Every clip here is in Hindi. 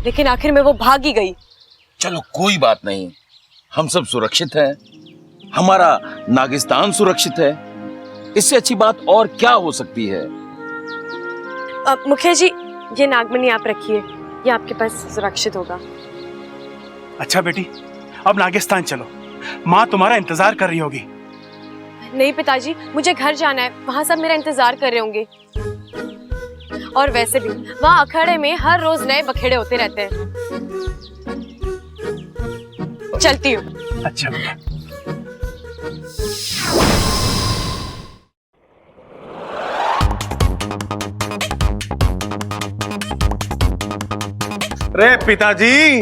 लेकिन आखिर में वो भाग ही गई। चलो कोई बात नहीं, हम सब सुरक्षित हैं, हमारा नागिस्तान सुरक्षित है। इससे अच्छी बात और क्या हो सकती है। मुखिया जी, ये नागमणि आप रखिए, ये आपके पास सुरक्षित होगा। अच्छा बेटी, अब नागिस्तान चलो, माँ तुम्हारा इंतजार कर रही होगी। नहीं पिताजी, मुझे घर जाना है, वहाँ सब मेरा इंतजार कर रहे होंगे। और वैसे भी वहाँ अखाड़े में हर रोज नए बखेड़े होते रहते हैं। चलती हूँ। अच्छा बेटा। रे पिताजी,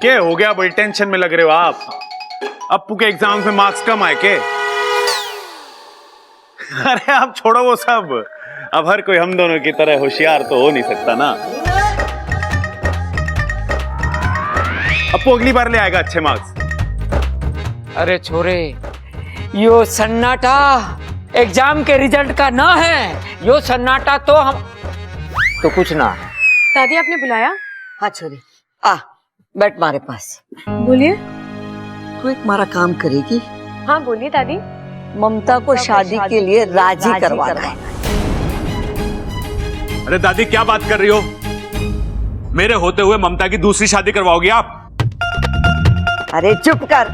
क्या हो गया? बड़ी टेंशन में लग रहे हो आप। अप्पू के एग्जाम में मार्क्स कम आए के? अरे आप छोड़ो वो सब, अब हर कोई हम दोनों की तरह होशियार तो हो नहीं सकता ना। अप्पू अगली बार ले आएगा अच्छे मार्क्स। अरे छोरे, यो सन्नाटा एग्जाम के रिजल्ट का ना है, यो सन्नाटा तो हम तो कुछ ना है। दादी आपने बुलाया? हाँ छोरी, आ बैठ मारे पास। बोलिए। तू एक मारा काम करेगी? हाँ बोलिए दादी। ममता को शादी के लिए राजी करवाना है। अरे दादी क्या बात कर रही हो? मेरे होते हुए ममता की दूसरी शादी करवाओगी आप? अरे चुप कर,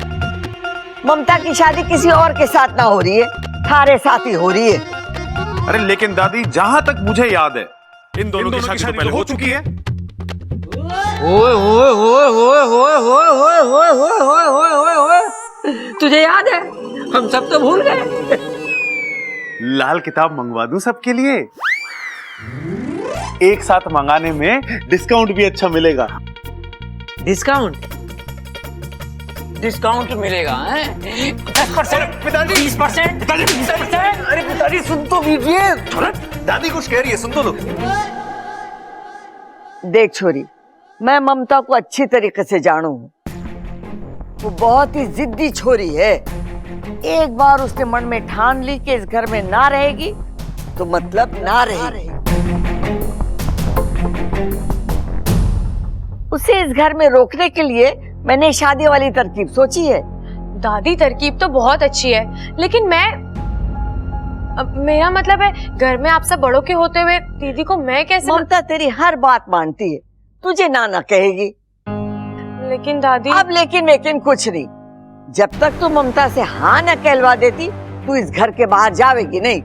ममता की शादी किसी और के साथ ना हो रही है, थारे साथ ही हो रही है। अरे लेकिन दादी, जहां तक मुझे याद है इन दोनों की शादी तो पहले हो चुकी है। ओए ओए ओए ओए ओए ओए ओए ओए ओए ओए ओए ओए, तुझे याद है? हम सब तो भूल गए। लाल किताब मंगवा दूं सबके लिए? एक साथ मंगाने में डिस्काउंट भी अच्छा मिलेगा। डिस्काउंट? डिस्काउंट मिलेगा हैं? 10%, 20%, 20%। अरे पिताजी सुन तो लीजिए। दादी कुछ कह रही है, सुन तो लो। देख छोरी, मैं ममता को अच्छी तरीके से जानू हूँ। वो बहुत ही जिद्दी छोरी है। एक बार उसने मन में ठान ली कि इस घर में ना रहेगी तो मतलब ना रहेगी। उसे इस घर में रोकने के लिए मैंने शादी वाली तरकीब सोची है। दादी तरकीब तो बहुत अच्छी है, लेकिन मेरा मतलब है घर में आप सब बड़ों के होते हुए दीदी को मैं कैसे? ममता तेरी हर बात मानती है, तुझे ना कहेगी। लेकिन दादी। अब लेकिन कुछ नहीं। जब तक तू ममता से हाँ न कहलवा देती, तू इस घर के बाहर जावेगी नहीं।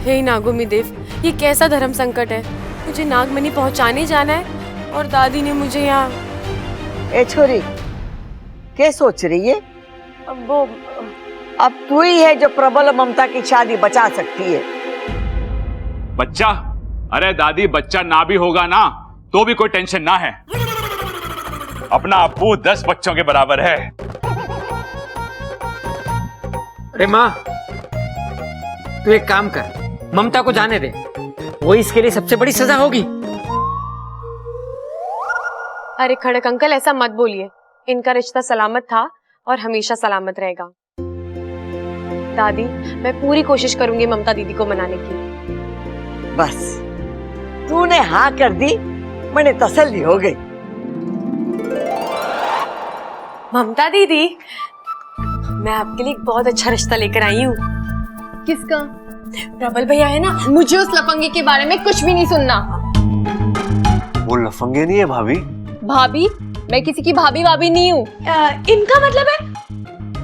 हे नागुमी देव, ये कैसा धर्म संकट है? मुझे नागमणि पहुंचाने जाना है और दादी ने मुझे यहाँ। ए छोरी, क्या सोच रही है? अब तू ही है जो प्रबल ममता की शादी बचा सकती है। बच्चा? अरे दादी, बच्चा ना भी होगा ना तो भी कोई टेंशन ना है। अपना अप्पू 10 बच्चों के बराबर है। अरे माँ, तू एक काम कर, ममता को जाने दे, वो इसके लिए सबसे बड़ी सजा होगी। अरे खड़क अंकल, ऐसा मत बोलिए। इनका रिश्ता सलामत था और हमेशा सलामत रहेगा। दादी, मैं पूरी कोशिश करूंगी ममता दीदी को मनाने की। बस तूने हाँ कर दी, मैंने तसल्ली हो गई। ममता दीदी, मैं आपके लिए एक बहुत अच्छा रिश्ता लेकर आई हूँ। किसका? प्रबल भैया है ना। मुझे उस लफंगे के बारे में कुछ भी नहीं सुनना। वो लफंगे नहीं है भाभी। भाभी? मैं किसी की भाभी भाभी नहीं हूँ। इनका मतलब है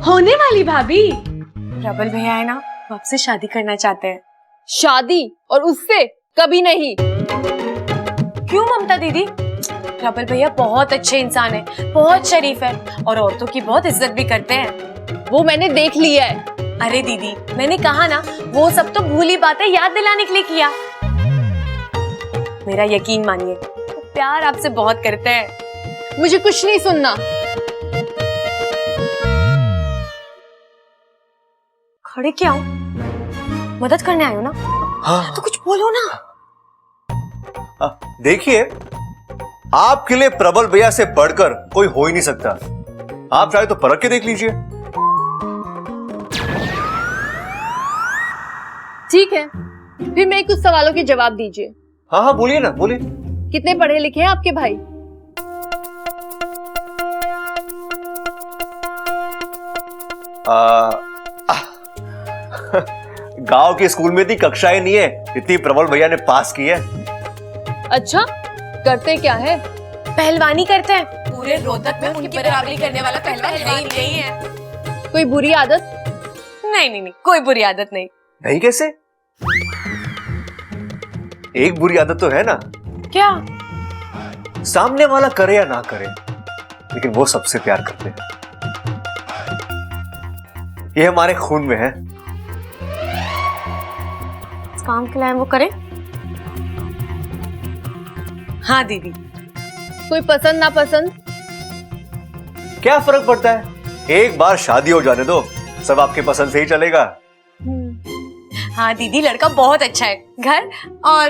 होने वाली भाभी। प्रबल भैया है ना, वो आपसे शादी करना चाहते हैं। शादी? और उससे? कभी नहीं। क्यों ममता दीदी? प्रबल भैया बहुत अच्छे इंसान है, बहुत शरीफ है और औरतों की बहुत इज्जत भी करते हैं। वो मैंने देख लिया है। अरे दीदी, मैंने कहा ना, वो सब तो भूली बातें याद दिलाने के लिए किया। मेरा यकीन मानिए, वो प्यार आपसे बहुत करते हैं। मुझे कुछ नहीं सुनना। खड़े क्या हो? मदद करने आए हो ना? हाँ। तो कुछ बोलो ना। देखिए, आपके लिए प्रबल भैया से बढ़कर कोई हो ही नहीं सकता। आप चाहे तो परख के देख लीजिए। ठीक है, फिर मेरे कुछ सवालों के जवाब दीजिए। हाँ हाँ, बोलिए ना, बोलिए। कितने पढ़े लिखे हैं आपके भाई? गांव के स्कूल में इतनी कक्षाएं नहीं है इतनी प्रबल भैया ने पास की है। अच्छा, करते क्या है? पहलवानी करते हैं। पूरे रोहतक में उनकी बराबरी करने वाला पहलवान है ही नहीं है। कोई बुरी आदत? नहीं नहीं नहीं, कोई बुरी आदत नहीं। नहीं कैसे? एक बुरी आदत तो है ना। क्या? सामने वाला करे या ना करे, लेकिन वो सबसे प्यार करते हैं। ये हमारे खून में है। इस काम के लिए वो करे। हाँ दीदी। कोई पसंद ना पसंद? क्या फर्क पड़ता है, एक बार शादी हो जाने दो, सब आपके पसंद से ही चलेगा। हाँ दीदी, लड़का बहुत अच्छा है। घर और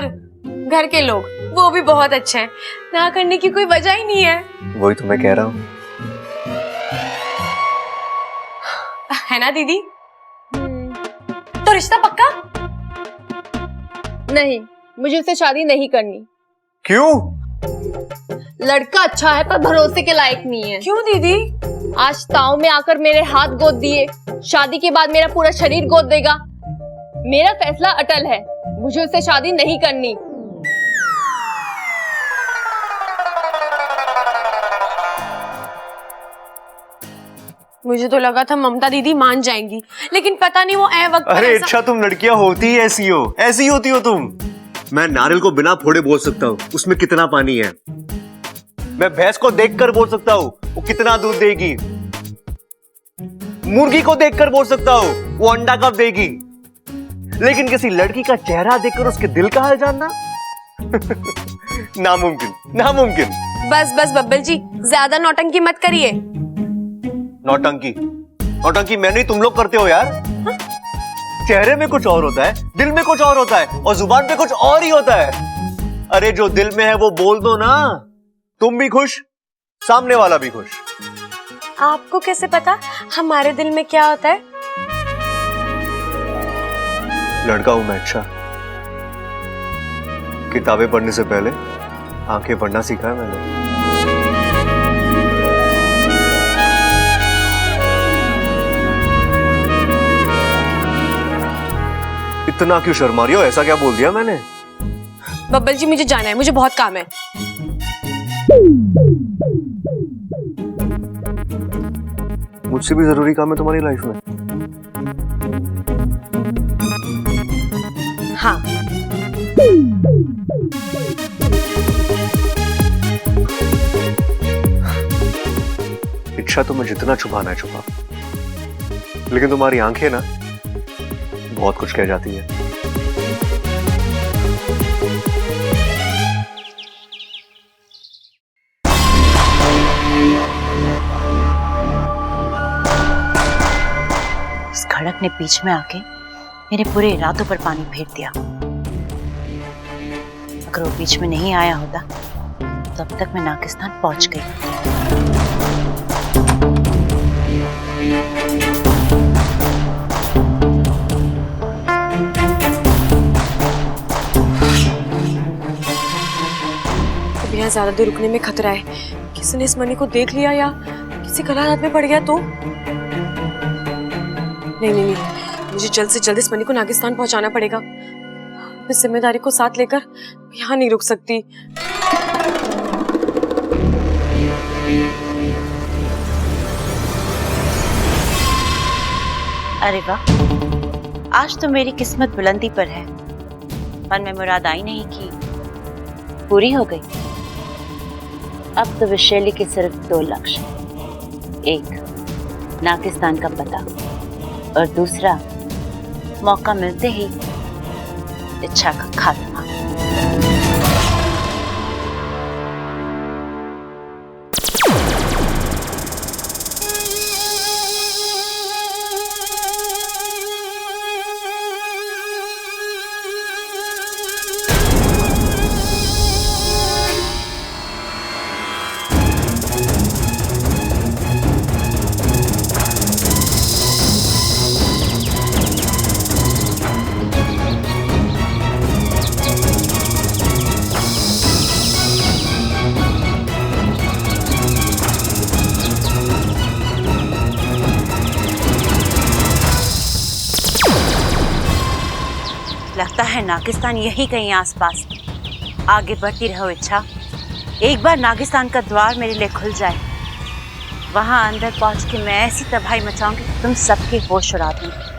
घर के लोग वो भी बहुत अच्छे हैं। ना करने की कोई वजह ही नहीं है। वही तो मैं कह रहा हूँ। है ना दीदी? तो रिश्ता पक्का? नहीं, मुझे उससे शादी नहीं करनी। क्यों? लड़का अच्छा है पर भरोसे के लायक नहीं है। क्यों दीदी? आज ताव में आकर मेरे हाथ गोद दिए, शादी के बाद मेरा पूरा शरीर गोद देगा। मेरा फैसला अटल है, मुझे उससे शादी नहीं करनी। मुझे तो लगा था ममता दीदी मान जाएंगी, लेकिन पता नहीं वो ए वक्त पर अरे ऐसा- अच्छा, तुम लड़कियां होती ही ऐसी हो, ऐसी होती हो तुम। मैं नारियल को बिना फोड़े बोल सकता हूँ उसमें कितना पानी है। मैं भैंस को देखकर बोल सकता हूँ वो कितना दूध देगी। मुर्गी को देखकर बोल सकता हूँ वो अंडा कब देगी। लेकिन किसी लड़की का चेहरा देखकर उसके दिल का हाल जानना नामुमकिन, नामुमकिन। बस बस बब्बल जी, ज्यादा नौटंकी मत करिए। नौटंकी? नौटंकी मैं नहीं, तुम लोग करते हो यार। चेहरे में कुछ और होता है, दिल में कुछ और होता है, और जुबान पे कुछ और ही होता है। अरे जो दिल में है वो बोल दो ना, तुम भी खुश, सामने वाला भी खुश। आपको कैसे पता हमारे दिल में क्या होता है? लड़का हूं मैं, अच्छा। किताबें पढ़ने से पहले आंखें पढ़ना सीखा है मैंने। इतना क्यों शर्मा रही हो? ऐसा क्या बोल दिया मैंने? बब्बल जी मुझे जाना है, मुझे बहुत काम है। मुझसे भी जरूरी काम है तुम्हारी लाइफ में? हाँ। इच्छा तुम्हें जितना छुपाना है छुपा, लेकिन तुम्हारी आंखें ना बहुत कुछ कह जाती है। इस खड़क ने बीच में आके मेरे पूरे इरादों पर पानी फेर दिया। अगर वो बीच में नहीं आया होता तो अब तक मैं नाकिस्तान पहुंच गई। अब यहाँ ज्यादा देर रुकने में खतरा है। किसी ने इस मनी को देख लिया या किसी गलत हाथ में पड़ गया तो? नहीं नहीं नहीं, मुझे जल्द से जल्द इस मनी को नागिस्तान पहुंचाना पड़ेगा। इस जिम्मेदारी को साथ लेकर यहाँ नहीं रुक सकती। अरे वाह, आज तो मेरी किस्मत बुलंदी पर है। मन में मुराद आई नहीं की पूरी हो गई। अब तो विशैली के सिर्फ 2 लक्ष्य, एक नाकिस्तान का पता और दूसरा मौका मिलते ही इच्छा का खात्मा। है नागिस्तान यही कहीं आसपास। आगे बढ़ती रहो इच्छा। एक बार नागिस्तान का द्वार मेरे लिए खुल जाए, वहां अंदर पहुंच के मैं ऐसी तबाही मचाऊंगी कि तुम सबके होश उड़ा दूंगी।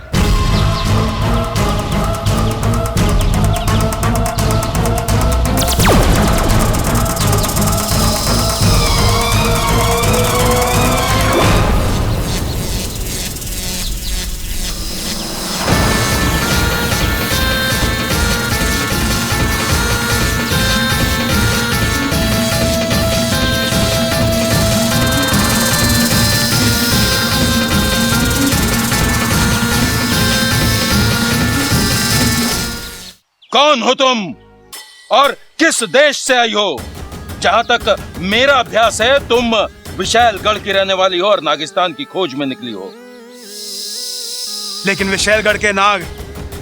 कौन हो तुम और किस देश से आई हो? जहां तक मेरा अभ्यास है, तुम विशालगढ़ की रहने वाली हो और नागिस्तान की खोज में निकली हो। लेकिन विशालगढ़ के नाग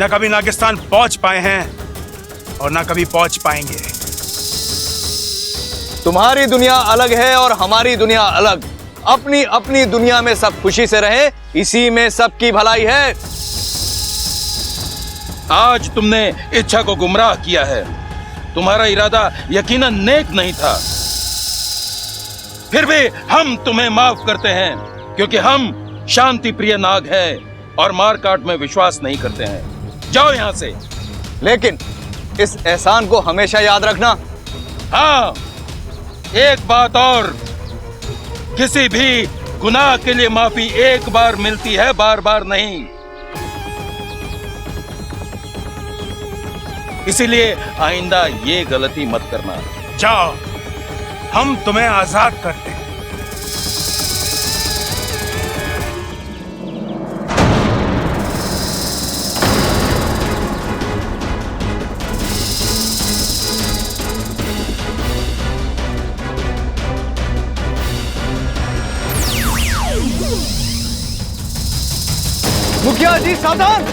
न कभी नागिस्तान पहुंच पाए हैं और न कभी पहुंच पाएंगे। तुम्हारी दुनिया अलग है और हमारी दुनिया अलग। अपनी अपनी दुनिया में सब खुशी से रहे, इसी में सबकी भलाई है। आज तुमने इच्छा को गुमराह किया है। तुम्हारा इरादा यकीनन नेक नहीं था। फिर भी हम तुम्हें माफ करते हैं, क्योंकि हम शांति प्रिय नाग हैं और मार काट में विश्वास नहीं करते हैं। जाओ यहां से। लेकिन इस एहसान को हमेशा याद रखना। हाँ, एक बात और, किसी भी गुनाह के लिए माफी एक बार मिलती है, बार बार नहीं। इसीलिए आइंदा ये गलती मत करना। जाओ, हम तुम्हें आजाद करते हैं। मुखिया जी सावधान।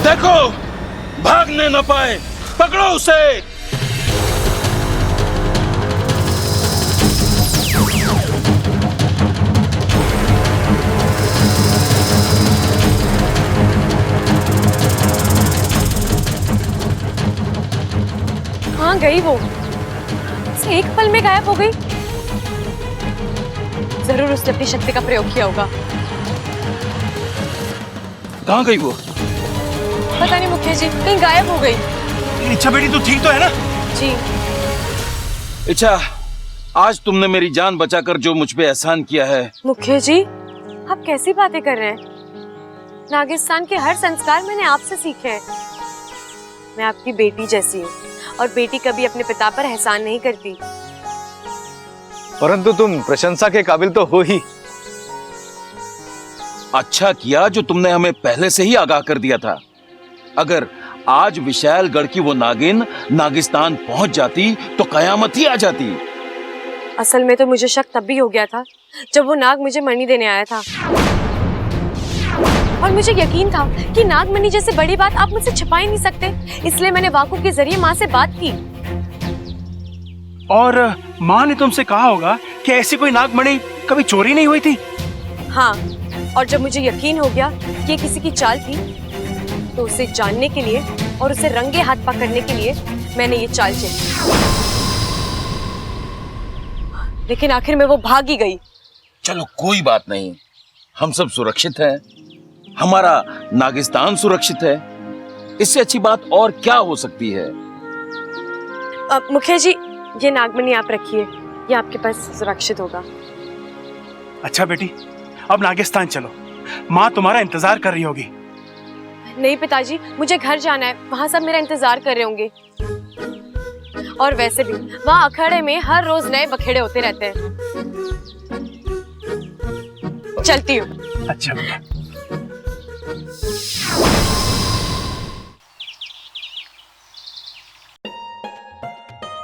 देखो, भागने न पाए, पकड़ो उसे। कहाँ गई वो? एक पल में गायब हो गई। जरूर उसने अपनी शक्ति का प्रयोग किया होगा। कहाँ गई वो? पता नहीं मुखिया जी, कहीं गायब हो गई। इच्छा बेटी तू ठीक तो है ना? जी। इच्छा, आज तुमने मेरी जान बचाकर जो मुझ पे एहसान किया है। मुखिया जी, आप कैसी बातें कर रहे हैं? नागिस्तान के हर संस्कार मैंने आपसे सीखे हैं। मैं आपकी बेटी जैसी हूँ और बेटी कभी अपने पिता पर एहसान नहीं करती। परंतु तुम प्रशंसा के काबिल तो हो ही। अच्छा किया जो तुमने हमें पहले से ही आगाह कर दिया था। अगर आज विशालगढ़ की वो नागिन नागिस्तान पहुंच जाती तो कयामत ही आ जाती। असल में तो मुझे शक तब भी हो गया था जब वो नाग मुझे मणि देने आया था, और मुझे यकीन था कि नागमणि जैसे बड़ी बात आप मुझसे छिपा ही नहीं सकते। इसलिए मैंने वाकु के जरिए माँ से बात की। और माँ ने तुमसे कहा होगा कि ऐसी कोई नागमणि कभी चोरी नहीं हुई थी। हाँ, और जब मुझे यकीन हो गया कि ये किसी की चाल थी, तो उसे जानने के लिए और उसे रंगे हाथ पकड़ने के लिए मैंने ये चाल चली। लेकिन आखिर में वो भाग ही गई। चलो कोई बात नहीं, हम सब सुरक्षित हैं। हमारा नागिस्तान सुरक्षित है। इससे अच्छी बात और क्या हो सकती है? मुखिया जी, ये नागमणि आप रखिए, ये आपके पास सुरक्षित होगा। अच्छा बेटी, अब नागिस्तान चलो, माँ तुम्हारा इंतजार कर रही होगी। नहीं पिताजी, मुझे घर जाना है, वहाँ सब मेरा इंतजार कर रहे होंगे। और वैसे भी वहाँ अखाड़े में हर रोज नए बखेड़े होते रहते हैं। चलती हूँ। अच्छा बेटा।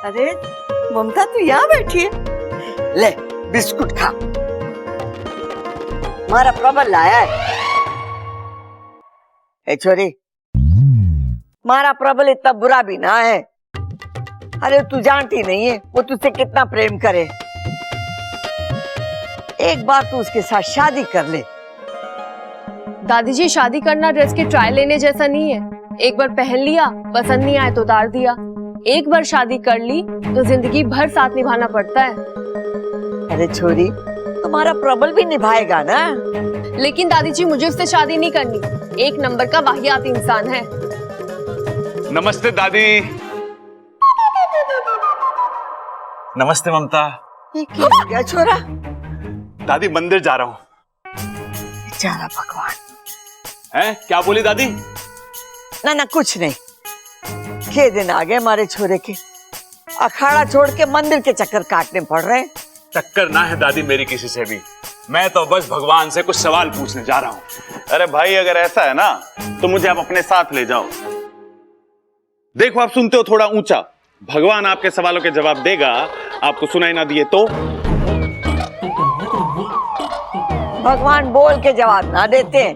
अरे ममता, तू यहाँ बैठी है? ले बिस्कुट खा। हमारा प्रबल लाया है। ए छोरी, हमारा प्रबल इतना बुरा भी ना है। अरे तू जानती नहीं है वो तुझसे कितना प्रेम करे। एक बार तू उसके साथ शादी कर ले। दादी जी, शादी करना ड्रेस के ट्रायल लेने जैसा नहीं है। एक बार पहन लिया, पसंद नहीं आया तो उतार दिया। एक बार शादी कर ली तो जिंदगी भर साथ निभाना पड़ता है। अरे छोरी, तुम्हारा प्रबल भी निभाएगा ना। लेकिन दादी जी, मुझे उससे शादी नहीं करनी। एक नंबर का वाहियात इंसान है। नमस्ते दादी। नमस्ते ममता। ये क्या छोरा? दादी मंदिर जा रहा हूँ। बेचारा भगवान। हैं? क्या बोली दादी? ना कुछ नहीं। के दिन आ गए हमारे छोरे के, अखाड़ा छोड़ के मंदिर के चक्कर काटने पड़ रहे हैं। टक्कर ना है दादी मेरी किसी से भी। मैं तो बस भगवान से कुछ सवाल पूछने जा रहा हूँ। अरे भाई, अगर ऐसा है ना तो मुझे आप अपने साथ ले जाओ। देखो, आप सुनते हो थोड़ा ऊंचा। भगवान आपके सवालों के जवाब देगा, आपको सुनाई ना दिए तो? भगवान बोल के जवाब ना देते हैं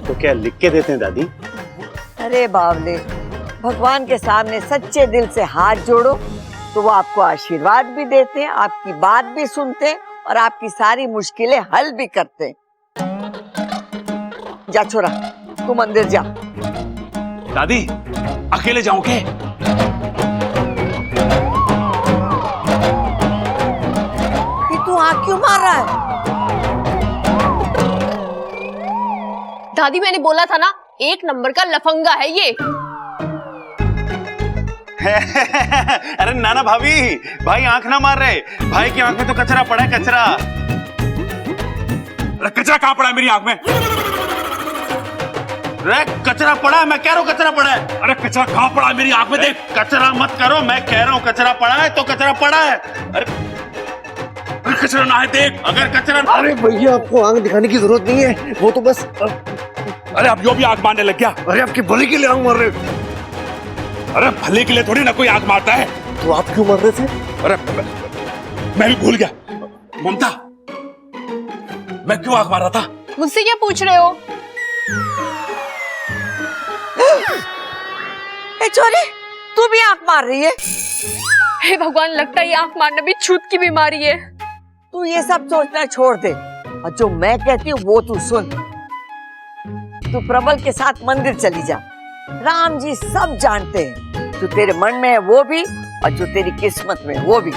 तो क्या लिख के देते हैं दादी? अरे बावले, भगवान के सामने सच्चे दिल से हाथ जोड़ो तो वो आपको आशीर्वाद भी देते हैं, आपकी बात भी सुनते हैं और आपकी सारी मुश्किलें हल भी करते हैं। जा छोरा, तू मंदिर जा। दादी, अकेले जाऊं क्या? ये तू आँख क्यों मार रहा है? दादी, मैंने बोला था ना, एक नंबर का लफंगा है ये। अरे नाना भाभी, भाई आंख ना मार रहे। भाई की आंख में तो कचरा पड़ा है, कचरा। अरे कचरा कहाँ पड़ा है मेरी आंख में? अरे कचरा पड़ा है, मैं कह रहा हूँ कचरा पड़ा है। अरे कचरा कहाँ पड़ा है मेरी आंख में? देख। कचरा मत करो, मैं कह रहा हूँ कचरा पड़ा है तो कचरा पड़ा है। अरे कचरा ना है, देख। अगर कचरा, अरे भैया, आपको आंख दिखाने की जरूरत नहीं है, वो तो बस। अरे अब यो भी आंख मारने लग गया। अरे आपकी भले के लिए आंख मार रहे। अरे भले के लिए थोड़ी ना कोई आंख मारता है। तो आप क्यों मार रहे थे? अरे मैं भी भूल गया। ममता, मैं क्यों आंख मार रहा था? मुझसे क्या पूछ रहे हो? ए छोरी, तू भी आंख मार रही है? हे भगवान, लगता है ये आंख मारना भी छूत की बीमारी है। तू ये सब सोचना छोड़ दे और जो मैं कहती हूँ वो तू सुन। तू प्रबल के साथ मंदिर चली जा। राम जी सब जानते हैं, जो तेरे मन में है वो भी और जो तेरी किस्मत में है वो भी।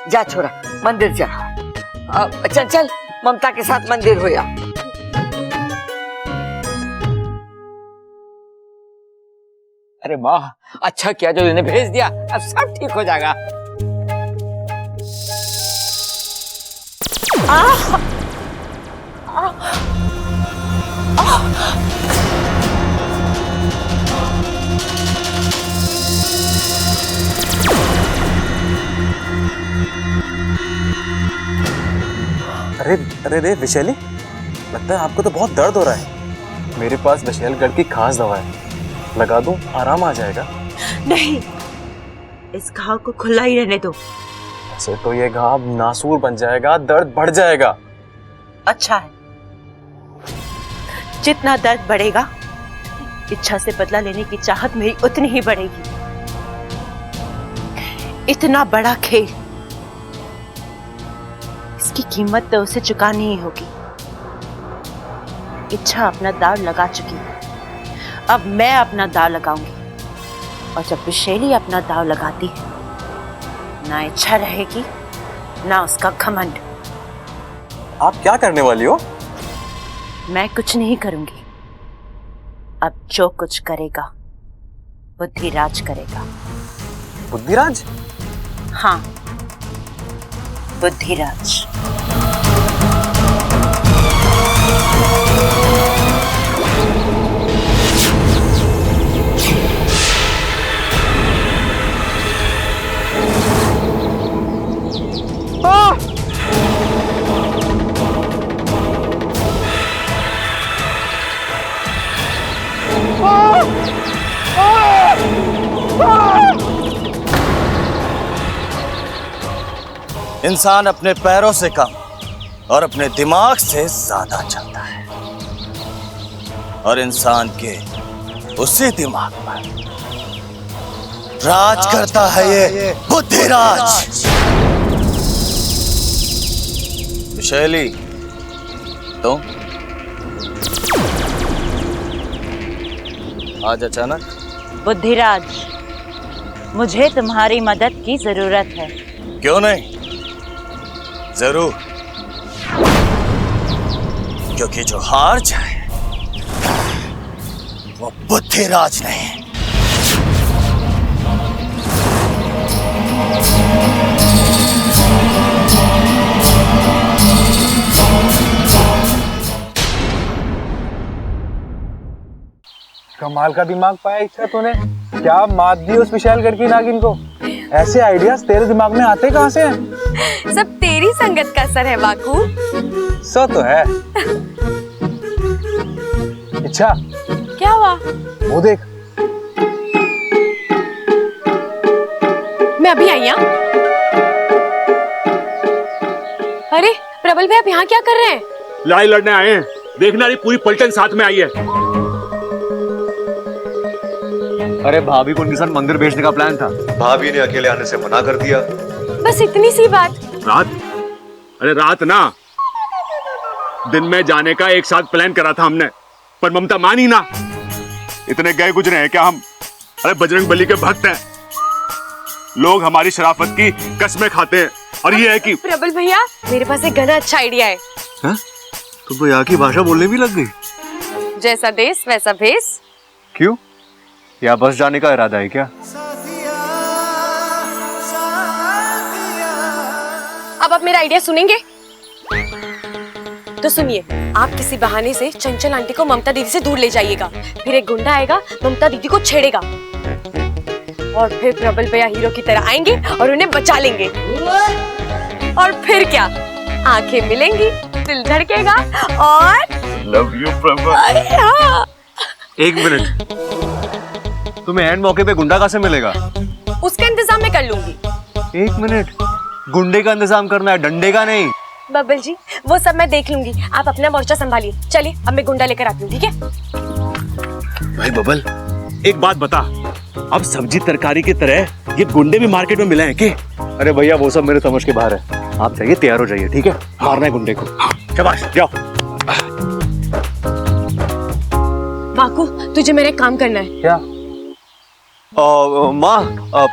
जा छोरा, मंदिर जा। चल चल, ममता के साथ मंदिर हो या। अरे माँ, अच्छा किया जो इन्हें भेज दिया, अब सब ठीक हो जाएगा। अरे अरे रे विशैली, लगता है आपको तो बहुत दर्द हो रहा है। मेरे पास विशैलगढ़ की खास दवा है, लगा दूं, आराम आ जाएगा। नहीं, इस घाव को खुला ही रहने दो। ऐसे तो ये घाव नासूर बन जाएगा, दर्द बढ़ जाएगा। अच्छा है, जितना दर्द बढ़ेगा, इच्छा से बदला लेने की चाहत मेरी उतनी ही बढ़ेगी। इतना बड़ा खेल, इसकी कीमत तो उसे चुकानी ही होगी। इच्छा अपना दाव लगा चुकी है, अब मैं अपना दाव लगाऊंगी। और जब विशैली अपना दाव लगाती है, ना इच्छा रहेगी ना उसका घमंड। आप क्या करने वाली हो? मैं कुछ नहीं करूंगी, अब जो कुछ करेगा बुद्धिराज करेगा। बुद्धिराज? हाँ, बुद्धिराज। इंसान अपने पैरों से कम और अपने दिमाग से ज्यादा चलता है, और इंसान के उसी दिमाग पर राज करता है ये बुद्धिराज। विशैली, तुम आज अचानक? बुद्धिराज, मुझे तुम्हारी मदद की जरूरत है। क्यों नहीं, जरूर। क्योंकि जो हार जाए वो बुद्धिराज नहीं। कमाल का दिमाग पाया इच्छा तूने। क्या मात दी उस विशालगढ़ की नागिन को। ऐसे आइडियाज तेरे दिमाग में आते कहाँ से हैं? सब तेरी संगत का असर है वाकू। सो तो है। इच्छा, क्या हुआ? वो देख। मैं अभी आई हूँ। अरे प्रबल भैया, आप यहाँ क्या कर रहे हैं? लड़ाई लड़ने आए हैं। देखना, रही पूरी पलटन साथ में आई है। अरे भाभी को उनके साथ मंदिर भेजने का प्लान था, भाभी ने अकेले आने से मना कर दिया। बस इतनी सी बात। रात? अरे रात ना, दिन में जाने का एक साथ प्लान करा था हमने, पर ममता मानी ना। इतने गए गुजरे हैं क्या हम? अरे बजरंग बली के भक्त हैं, लोग हमारी शराफत की कसमें खाते हैं। और ये है कि प्रबल भैया, मेरे पास एक घना अच्छा आइडिया है। हाँ? तुम तो यहाँ की भाषा बोलने भी लग गई। जैसा देश वैसा भेष। क्यों? या बस जाने का इरादा है क्या? अब आप मेरा आइडिया सुनेंगे? तो सुनिए, आप किसी बहाने से चंचल आंटी को ममता दीदी से दूर ले जाइएगा। फिर एक गुंडा आएगा, ममता दीदी को छेड़ेगा, और फिर प्रबल भैया हीरो की तरह आएंगे और उन्हें बचा लेंगे। और फिर क्या, आंखें मिलेंगी, दिल धड़केगा और लव यू प्रबल। हाँ। एक मिनट, तुम्हें एंड मौके पे गुंडा कहाँ से मिलेगा? उसका इंतजाम मैं कर लूंगी। एक मिनट, गुंडे का इंतजाम करना है, डंडे का नहीं। बबल जी, वो सब मैं देख लूंगी, आप अपना मोर्चा संभालिए। चलिए, अब मैं गुंडा लेकर आती हूँ, ठीक है? भाई बबल, एक बात बता, अब सब्जी तरकारी की तरह ये गुंडे भी मार्केट में मिले हैं क्या? अरे भैया, वो सब मेरे समझ के बाहर है। आप चाहिए तैयार हो जाइए, ठीक है? मारना है गुंडे को। शाबाश, जाओ। बाकू, तुझे मेरा एक काम करना है। क्या? माँ,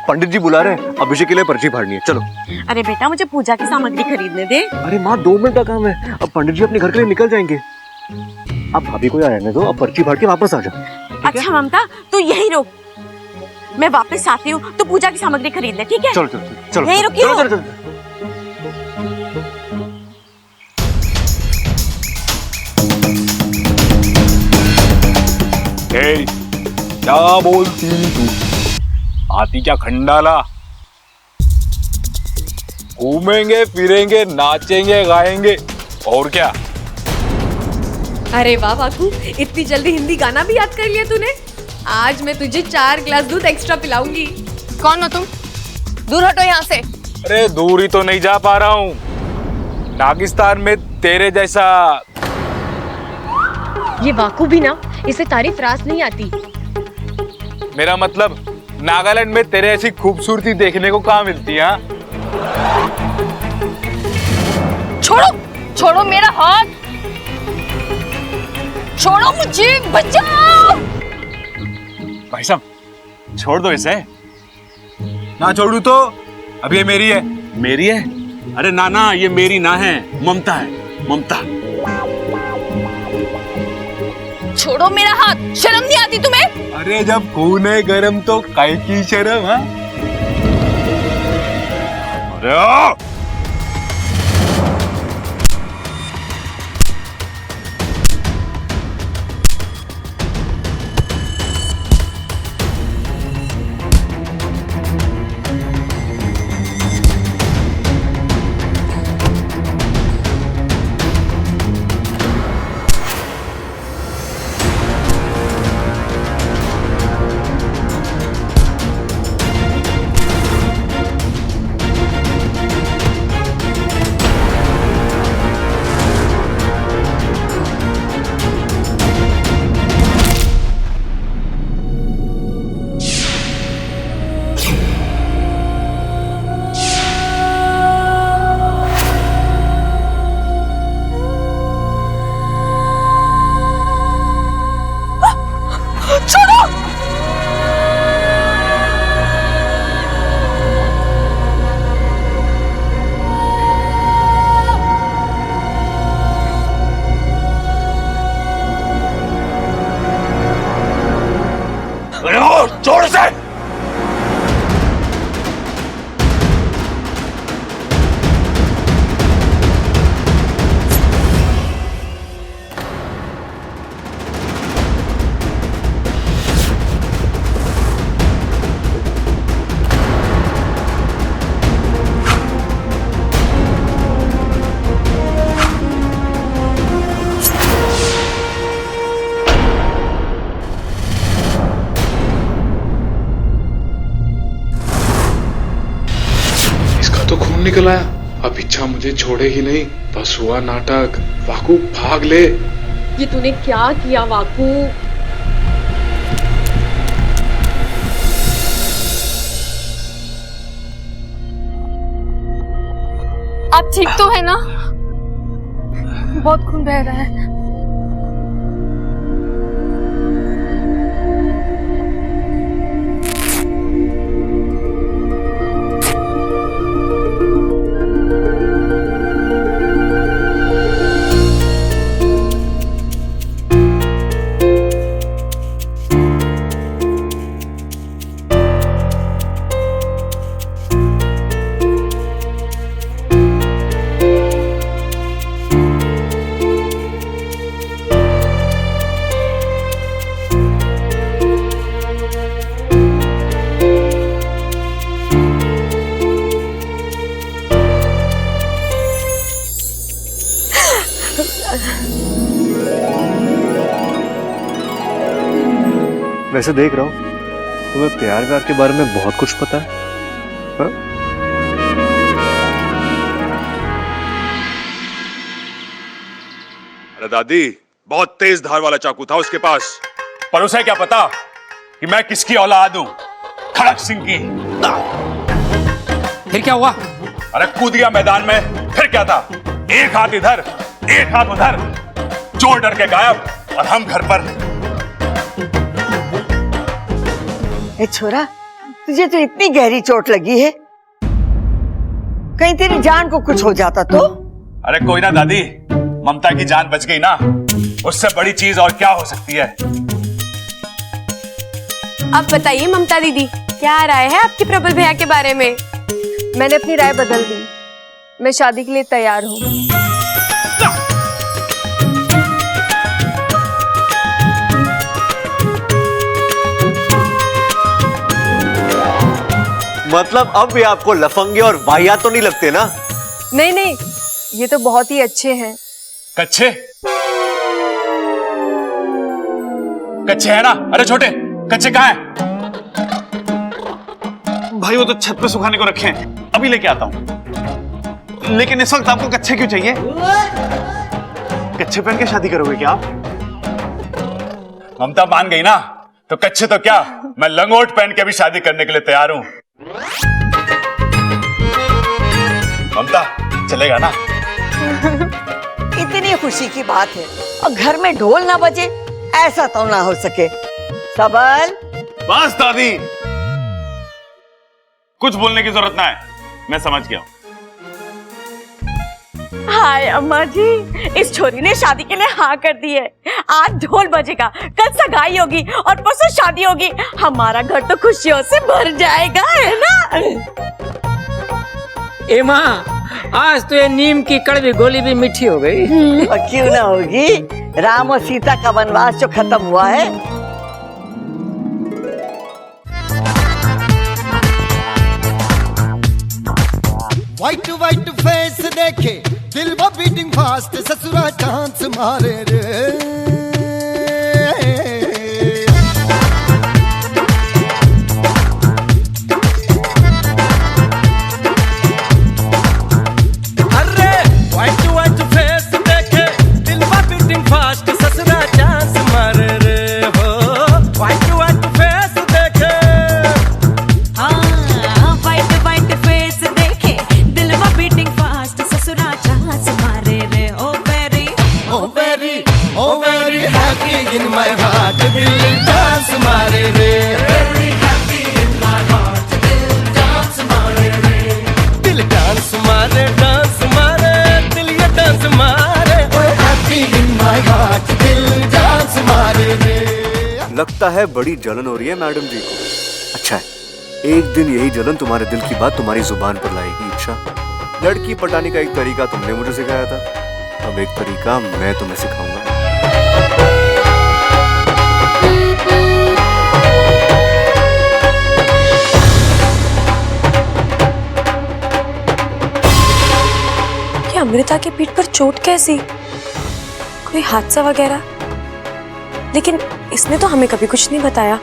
पंडित जी बुला रहे हैं, अभिषेक के लिए पर्ची फाड़नी है, चलो। अरे बेटा, मुझे पूजा की सामग्री खरीदने दे। अरे माँ, 2 मिनट का काम है, अब पंडित जी अपने घर के लिए निकल जाएंगे। अब भाभी को यहाँ रहने दो, अब पर्ची फाड़ के वापस आ जाओ। अच्छा ममता, तू यही रुक, मैं वापस आती हूँ तो पूजा की सामग्री खरीद ले, ठीक है? चलो चलो चलो, यही रुकियो। चलो, चलो, चलो। क्या बोलती तू? आती क्या खंडाला? घूमेंगे फिरेंगे, नाचेंगे गाएंगे, और क्या? अरे वाह बाकू, इतनी जल्दी हिंदी गाना भी याद कर लिया तूने। आज मैं तुझे 4 गिलास दूध एक्स्ट्रा पिलाऊंगी। कौन हो तुम? दूर हटो यहाँ से। अरे दूर ही तो नहीं जा पा रहा हूँ, नागिस्तान में तेरे जैसा। ये वाकू भी ना, इसे तारीफ रास नहीं आती। मेरा मतलब, नागालैंड में तेरे ऐसी खूबसूरती देखने को कहाँ मिलती है? छोड़ो, छोड़ो मेरा हाथ, छोड़ो मुझे, बचाओ। भाई साहब, छोड़ दो इसे। ना छोड़ू तो? अब ये मेरी है। मेरी है? अरे ना, ये मेरी ना है, ममता है, ममता। छोड़ो मेरा हाथ, शर्म नहीं आती तुम्हें? अरे जब खून है गरम तो काहे की शर्म? हाँ, अरे आओ। छोड़ से। तो खून निकल आया। अब इच्छा मुझे छोड़ेगी नहीं। बस हुआ नाटक। वाकू भाग ले। ये तूने क्या किया वाकू? आप ठीक तो है ना? बहुत खून बह रहा है। वैसे देख रहा हूँ तुम्हें प्यार व्यार के बारे में बहुत कुछ पता है। हा? अरे दादी, बहुत तेज धार वाला चाकू था उसके पास, पर उसे क्या पता कि मैं किसकी औलाद हूं, खड़क सिंह की। फिर क्या हुआ? अरे कूद गया मैदान में। फिर क्या था, एक हाथ इधर एक हाथ उधर, चोर डर के गायब और हम घर पर। ए छोरा, तुझे तो इतनी गहरी चोट लगी है, कहीं तेरी जान को कुछ हो जाता तो? अरे कोई ना दादी, ममता की जान बच गई ना, उससे बड़ी चीज और क्या हो सकती है। अब बताइए ममता दीदी, क्या राय है आपकी प्रबल भैया के बारे में? मैंने अपनी राय बदल दी। मैं शादी के लिए तैयार हूँ। मतलब अब भी आपको लफंगे और वाहियात तो नहीं लगते ना? नहीं नहीं, ये तो बहुत ही अच्छे हैं। कच्चे कच्चे है ना? अरे छोटे, कच्चे कहाँ हैं? भाई वो तो छत पे सुखाने को रखे हैं, अभी लेके आता हूं। लेकिन इस वक्त आपको कच्चे क्यों चाहिए? कच्चे पहन के शादी करोगे क्या आप? ममता मान गई ना, तो कच्चे तो क्या, मैं लंगोट पहन के भी शादी करने के लिए तैयार हूं। ममता चलेगा ना? इतनी खुशी की बात है और घर में ढोल ना बजे, ऐसा तो ना हो सके। सबल, बस दादी, कुछ बोलने की जरूरत ना है, मैं समझ गया हूं। हाय अम्मा जी, इस छोरी ने शादी के लिए हाँ कर दी है। आज ढोल बजेगा, कल सगाई होगी और परसों शादी होगी। हमारा घर तो खुशियों से भर जाएगा, है ना? ए माँ, आज तो ये नीम की कड़वी गोली भी मीठी हो गई। और क्यों ना होगी, राम और सीता का वनवास जो खत्म हुआ है। वाइट वाइट फेस देखे दिल वो बीटिंग फास्ट, ससुरा चांस मारे रे। अरे वाइट वाइट फेस देखे दिल वो बीटिंग फास्ट, ससुरा चांस मारे रे हो। वाइट वाइट फेस देखे, हाँ वाइट वाइट फेस देखे दिल वो बीटिंग फास्ट, ससुरा चांस मारे रे। Oh very happy in my heart, दिल डांस मारे रे। Very happy in my heart, दिल डांस मारे रे। दिल डांस मारे, दिल ये डांस मारे। Oh happy in my heart, दिल डांस मारे रे। लगता है बड़ी जलन हो रही है मैडम जी को। अच्छा है, एक दिन यही जलन तुम्हारे दिल की बात तुम्हारी जुबान पर लाएगी। इच्छा, लड़की पटाने का एक तरीका तुमने मुझे सिखाया था, अब एक तरीका मैं तुम्हें सिखाऊंगा। क्या अमृता के पीठ पर चोट कैसी? कोई हादसा वगैरह? लेकिन इसने तो हमें कभी कुछ नहीं बताया।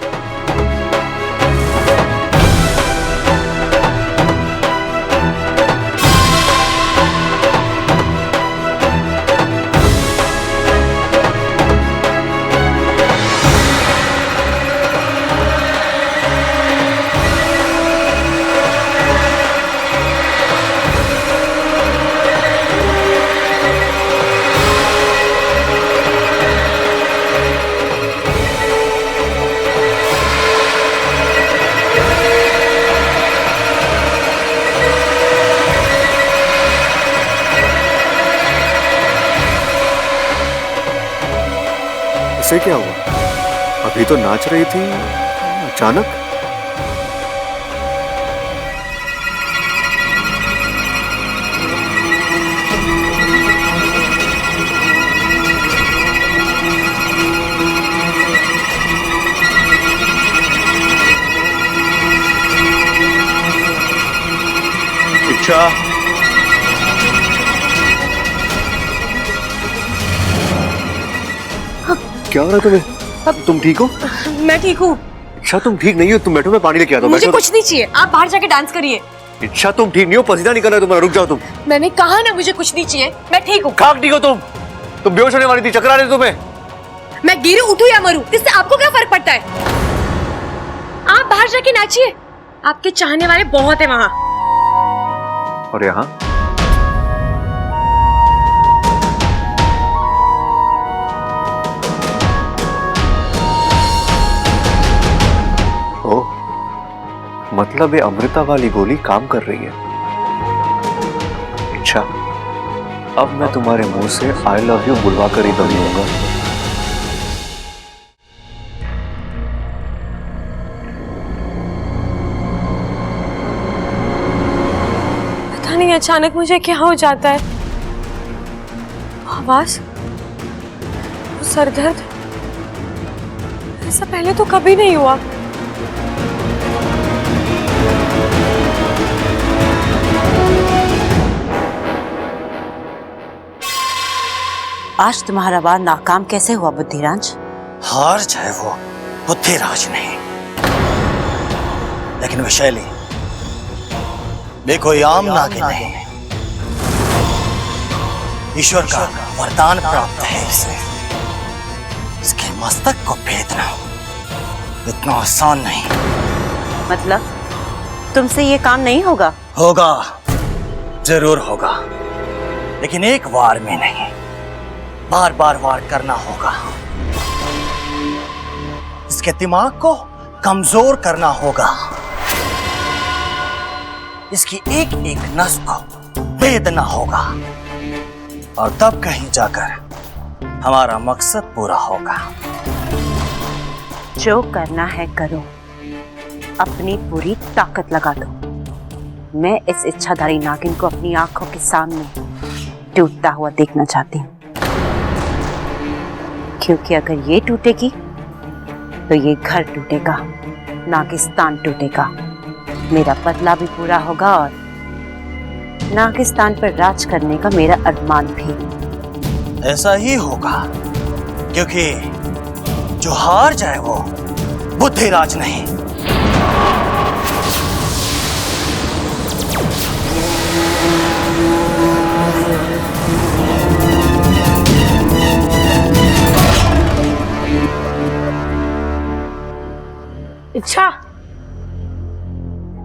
इसे क्या हुआ? अभी तो नाच रही थी, अचानक? इच्छा, क्या हो रहा है तुम्हें? तुम ठीक हो? मैं ठीक हूँ। इच्छा तुम ठीक नहीं हो, तुम बैठो, मैं पानी लेके आता हूँ। मुझे कुछ नहीं चाहिए, आप बाहर जाके डांस करिए। इच्छा तुम ठीक नहीं हो, पसीना निकल रहा है तुम्हारा, रुक जाओ तुम। मैंने कहा ना मुझे कुछ नहीं चाहिए, मैं ठीक हूँ। खाक ठीक हो तुम बेहोश होने वाली थी, चक्कर आ रहे थे तुम्हें। मैं गिरूं, उठूं या मरूं, इससे आपको क्या फर्क पड़ता है? आप बाहर जाके नाचिए, आपके चाहने वाले बहुत है वहाँ। और यहाँ मतलब ये अमृता वाली गोली काम कर रही है। अच्छा, अब मैं तुम्हारे मुंह से आई लव यू बुलवा कर ही दम लूंगा। पता नहीं अचानक मुझे क्या हो जाता है। आवाज, वो सरदर्द, ऐसा पहले तो कभी नहीं हुआ। आज तुम्हारा वार नाकाम कैसे हुआ बुद्धिराज? हार चाहे वो बुद्धिराज नहीं, लेकिन विशैली वे कोई आम नागिन नहीं, ईश्वर का वरदान प्राप्त है इसे। इसके मस्तक को भेदना इतना आसान नहीं। मतलब तुमसे ये काम नहीं होगा? होगा, जरूर होगा, लेकिन एक वार में नहीं, बार बार वार करना होगा। इसके दिमाग को कमजोर करना होगा, इसकी एक एक नस को भेदना होगा, और तब कहीं जाकर हमारा मकसद पूरा होगा। जो करना है करो, अपनी पूरी ताकत लगा दो। मैं इस इच्छाधारी नागिन को अपनी आंखों के सामने टूटता हुआ देखना चाहती हूँ, क्योंकि अगर ये टूटेगी तो ये घर टूटेगा, नागिस्तान टूटेगा, मेरा बदला भी पूरा होगा और नागिस्तान पर राज करने का मेरा अरमान भी। ऐसा ही होगा, क्योंकि जो हार जाए वो बुद्धिराज नहीं। इच्छा,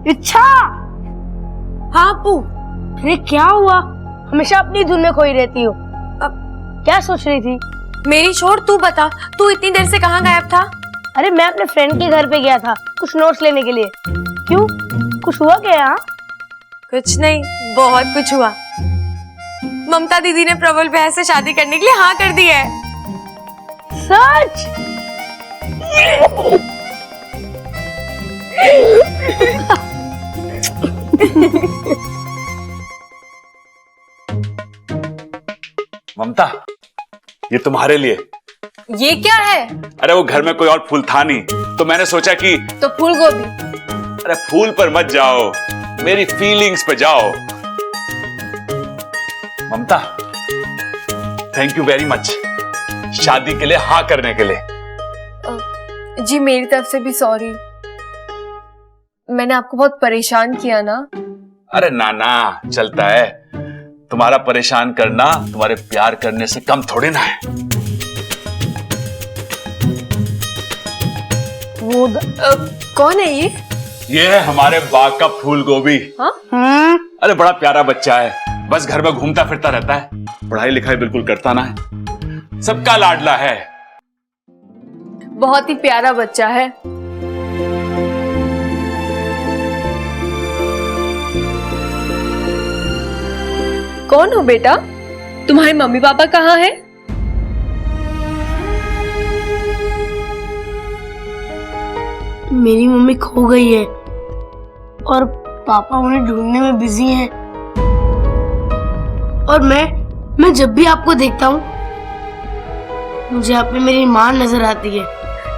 इच्छा। हाँ अप्पू। अरे क्या हुआ? हमेशा अपनी धुन में खोई रहती हो। अब क्या सोच रही थी? मेरी छोड़, तू बता, तू इतनी देर से कहाँ गायब था? अरे मैं अपने फ्रेंड के घर पे गया था कुछ नोट्स लेने के लिए। क्यों, कुछ हुआ क्या यहाँ? कुछ नहीं, बहुत कुछ हुआ। ममता दीदी ने प्रबल बहन से शादी करने के लिए हाँ कर दी है। सच? ममता, ये तुम्हारे लिए। ये क्या है? अरे वो घर में कोई और फूल था नहीं, तो मैंने सोचा कि तो फूल गोभी। अरे फूल पर मत जाओ, मेरी फीलिंग्स पे जाओ। ममता, थैंक यू वेरी मच शादी के लिए हाँ करने के लिए। जी मेरी तरफ से भी सॉरी, मैंने आपको बहुत परेशान किया ना। अरे ना, चलता है। तुम्हारा परेशान करना तुम्हारे प्यार करने से कम थोड़ी ना है। वो कौन है ये? ये है हमारे बाग का फूल गोभी। हाँ? अरे बड़ा प्यारा बच्चा है, बस घर में घूमता फिरता रहता है, पढ़ाई लिखाई बिल्कुल करता ना है, सबका लाडला है। बहुत ही प्यारा बच्चा है। कौन हो बेटा? तुम्हारे मम्मी पापा कहाँ हैं? मेरी मम्मी खो गई है और पापा उन्हें ढूंढने में बिजी हैं। और मैं जब भी आपको देखता हूँ मुझे आप में मेरी माँ नजर आती है।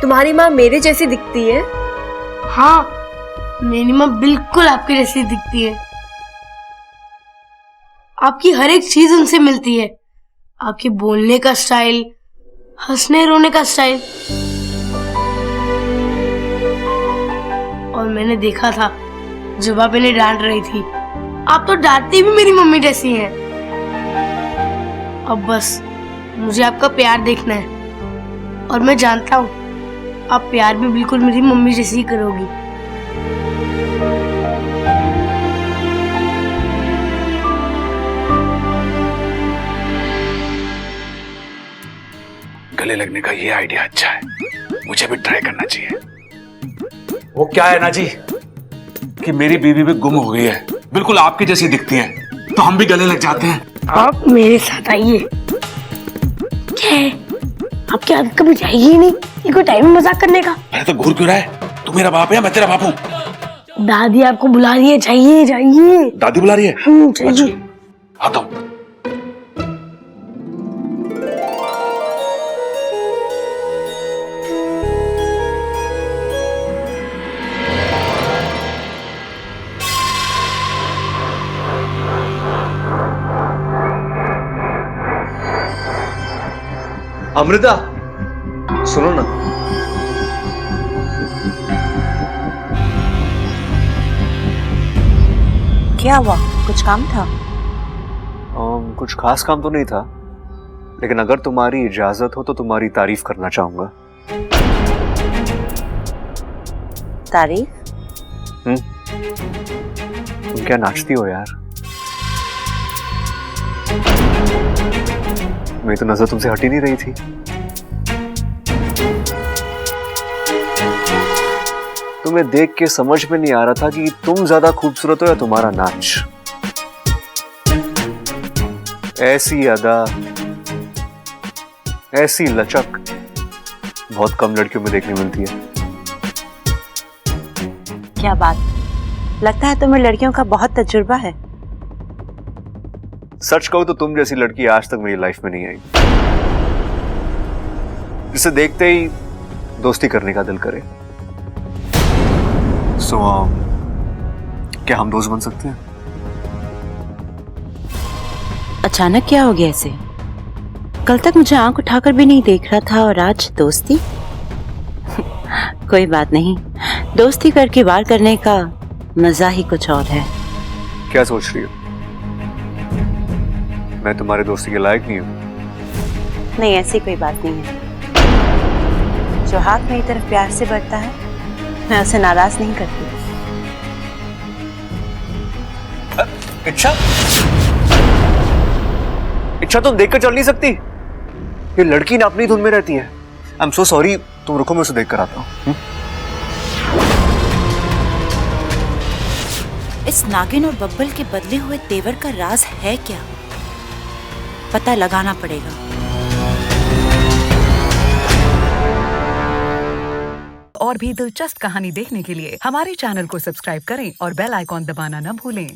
तुम्हारी माँ मेरे जैसी दिखती है? हाँ, मेरी माँ बिल्कुल आपके जैसी दिखती है। आपकी हर एक चीज उनसे मिलती है, आपके बोलने का स्टाइल, हंसने रोने का स्टाइल। और मैंने देखा था जब आप इन्हें डांट रही थी, आप तो डांटती भी मेरी मम्मी जैसी हैं। अब बस मुझे आपका प्यार देखना है और मैं जानता हूँ आप प्यार भी बिल्कुल मेरी मम्मी जैसी ही करोगी। गले लगने का ये आइडिया अच्छा है, मुझे भी ट्राई करना चाहिए। वो क्या है ना जी कि मेरी बीवी भी गुम हो गई है, बिल्कुल आपकी जैसी दिखती है, तो हम भी गले लग जाते हैं। आप मेरे साथ आइए। क्या है, आपकी आदत कभी जाएगी ही नहीं, ये कोई टाइम में मजाक करने का। अरे तो घूर क्यों रहा है? तू मेरा बाप है या मैं तेरा बाप हूँ? दादी आपको बुला रही है, जाइए जाइए। दादी बुला रही है? जाइए। आता हूँ। अमृता, सुनो ना। क्या हुआ? कुछ काम था? कुछ खास काम तो नहीं था, लेकिन अगर तुम्हारी इजाजत हो तो तुम्हारी तारीफ करना चाहूंगा। तारीफ? तुम क्या नाचती हो यार? मेरी तो नजर तुमसे हट ही नहीं रही थी। तुम्हें देख के समझ में नहीं आ रहा था कि तुम ज्यादा खूबसूरत हो या तुम्हारा नाच। ऐसी अदा, ऐसी लचक बहुत कम लड़कियों में देखने मिलती है। क्या बात, लगता है तुम्हें लड़कियों का बहुत तजुर्बा है। सच कहूं तो तुम जैसी लड़की आज तक मेरी लाइफ में नहीं आई, जिसे देखते ही दोस्ती करने का दिल करे। सो क्या हम दोस्त बन सकते हैं? अचानक क्या हो गया ऐसे? कल तक मुझे आंख उठाकर भी नहीं देख रहा था और आज दोस्ती? कोई बात नहीं, दोस्ती करके वार करने का मजा ही कुछ और है। क्या सोच रही हो? मैं तुम्हारे दोस्ती के लायक नहीं हूं? नहीं, ऐसी कोई बात नहीं है। जो हाथ मेरी तरफ प्यार से बढ़ता है मैं उसे नाराज नहीं करती। इच्छा, इच्छा तुम देखकर चल नहीं सकती। ये लड़की ना अपनी धुन में रहती है। आई एम सो सॉरी, तुम रुको, मैं उसे देख कर आता हूँ। इस नागिन और बब्बल के बदले हुए तेवर का राज है क्या? पता लगाना पड़ेगा। और भी दिलचस्प कहानी देखने के लिए हमारे चैनल को सब्सक्राइब करें और बेल आइकॉन दबाना न भूलें।